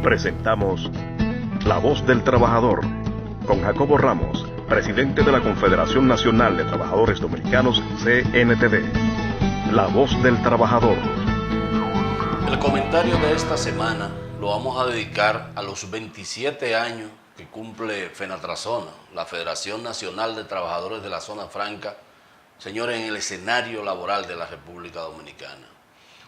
Presentamos La Voz del Trabajador, con Jacobo Ramos, presidente de la Confederación Nacional de Trabajadores Dominicanos, CNTD. La Voz del Trabajador. El comentario de esta semana lo vamos a dedicar a los 27 años que cumple FENATRAZONA, la Federación Nacional de Trabajadores de la Zona Franca, señores, en el escenario laboral de la República Dominicana.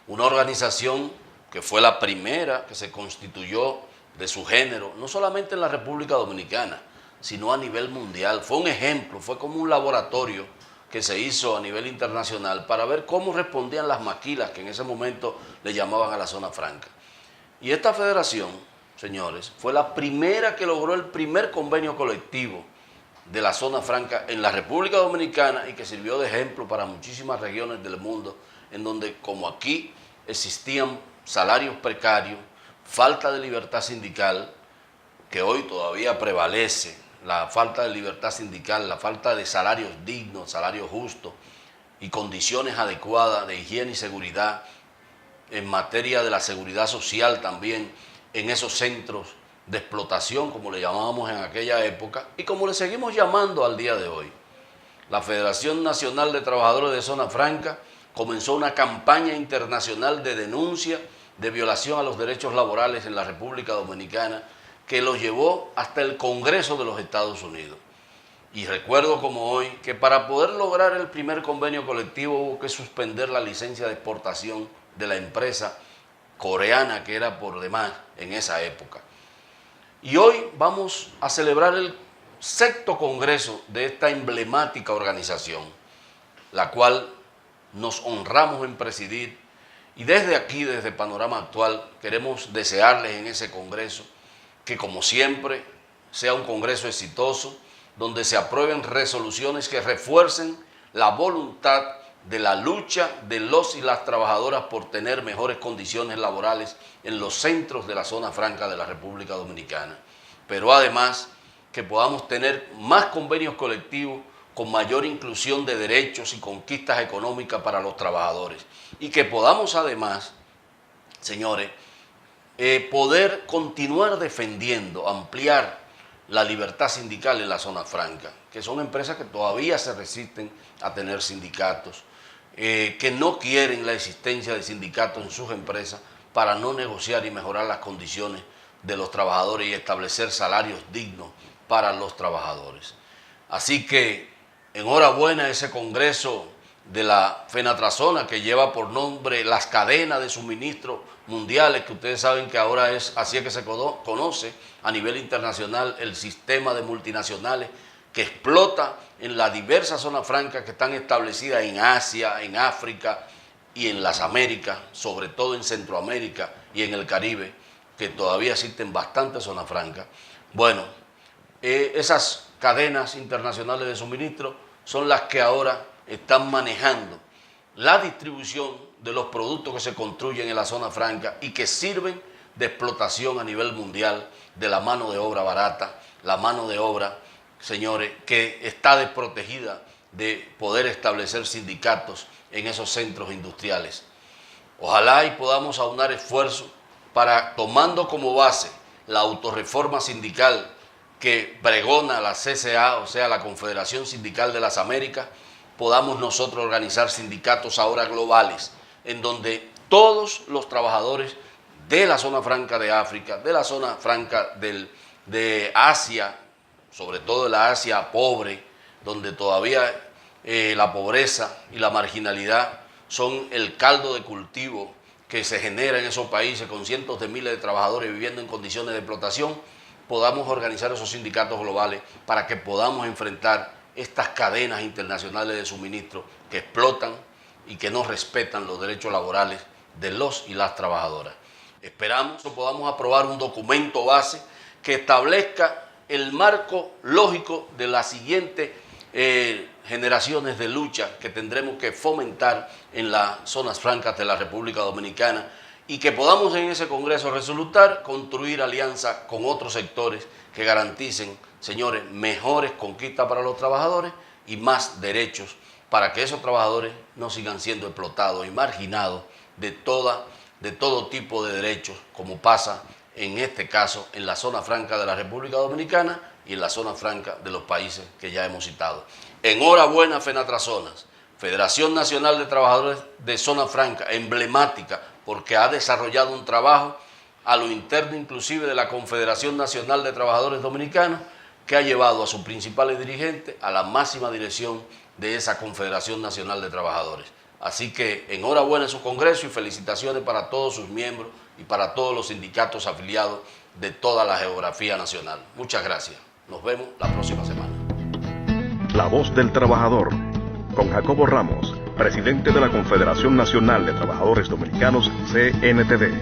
Una organización que fue la primera que se constituyó de su género, no solamente en la República Dominicana, sino a nivel mundial. Fue un ejemplo, fue como un laboratorio que se hizo a nivel internacional para ver cómo respondían las maquilas que en ese momento le llamaban a la zona franca. Y esta federación, señores, fue la primera que logró el primer convenio colectivo de la zona franca en la República Dominicana y que sirvió de ejemplo para muchísimas regiones del mundo, en donde, como aquí, existían salarios precarios, falta de libertad sindical, que hoy todavía prevalece, la falta de libertad sindical, la falta de salarios dignos, salarios justos y condiciones adecuadas de higiene y seguridad, en materia de la seguridad social también, en esos centros de explotación, como le llamábamos en aquella época, y como le seguimos llamando al día de hoy. La Federación Nacional de Trabajadores de Zona Franca comenzó una campaña internacional de denuncia de violación a los derechos laborales en la República Dominicana, que los llevó hasta el Congreso de los Estados Unidos. Y recuerdo como hoy que para poder lograr el primer convenio colectivo hubo que suspender la licencia de exportación de la empresa coreana, que era por demás en esa época. Y hoy vamos a celebrar el 6º congreso de esta emblemática organización, la cual nos honramos en presidir, y desde aquí, desde Panorama Actual, queremos desearles en ese congreso que, como siempre, sea un congreso exitoso, donde se aprueben resoluciones que refuercen la voluntad de la lucha de los y las trabajadoras por tener mejores condiciones laborales en los centros de la zona franca de la República Dominicana. Pero además que podamos tener más convenios colectivos con mayor inclusión de derechos y conquistas económicas para los trabajadores. Y que podamos además, señores, poder continuar defendiendo, ampliar la libertad sindical en la zona franca, que son empresas que todavía se resisten a tener sindicatos, que no quieren la existencia de sindicatos en sus empresas para no negociar y mejorar las condiciones de los trabajadores y establecer salarios dignos para los trabajadores. Así que enhorabuena a ese congreso de la FENATRAZONA, que lleva por nombre las cadenas de suministro mundiales, que ustedes saben que ahora es así es que se conoce a nivel internacional el sistema de multinacionales que explota en las diversas zonas francas que están establecidas en Asia, en África y en las Américas, sobre todo en Centroamérica y en el Caribe, que todavía existen bastantes zonas francas. Bueno, esas cadenas internacionales de suministro son las que ahora están manejando la distribución de los productos que se construyen en la zona franca y que sirven de explotación a nivel mundial de la mano de obra barata, la mano de obra, señores, que está desprotegida de poder establecer sindicatos en esos centros industriales. Ojalá y podamos aunar esfuerzos para, tomando como base la autorreforma sindical que pregona la CCA, o sea, la Confederación Sindical de las Américas, podamos nosotros organizar sindicatos ahora globales, en donde todos los trabajadores de la zona franca de África, de la zona franca de Asia, sobre todo de la Asia pobre, donde todavía la pobreza y la marginalidad son el caldo de cultivo que se genera en esos países con cientos de miles de trabajadores viviendo en condiciones de explotación, podamos organizar esos sindicatos globales para que podamos enfrentar estas cadenas internacionales de suministro que explotan y que no respetan los derechos laborales de los y las trabajadoras. Esperamos que podamos aprobar un documento base que establezca el marco lógico de las siguientes generaciones de lucha que tendremos que fomentar en las zonas francas de la República Dominicana, y que podamos en ese Congreso resolutar construir alianzas con otros sectores que garanticen, señores, mejores conquistas para los trabajadores y más derechos para que esos trabajadores no sigan siendo explotados y marginados de todo tipo de derechos, como pasa en este caso en la zona franca de la República Dominicana y en la zona franca de los países que ya hemos citado. Enhorabuena, Fenatrazonas, Federación Nacional de Trabajadores de Zona Franca, emblemática porque ha desarrollado un trabajo a lo interno inclusive de la Confederación Nacional de Trabajadores Dominicanos, que ha llevado a sus principales dirigentes a la máxima dirección de esa Confederación Nacional de Trabajadores. Así que enhorabuena en su congreso y felicitaciones para todos sus miembros y para todos los sindicatos afiliados de toda la geografía nacional. Muchas gracias. Nos vemos la próxima semana. La Voz del Trabajador, con Jacobo Ramos, presidente de la Confederación Nacional de Trabajadores Dominicanos, CNTD.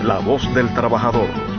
La Voz del Trabajador.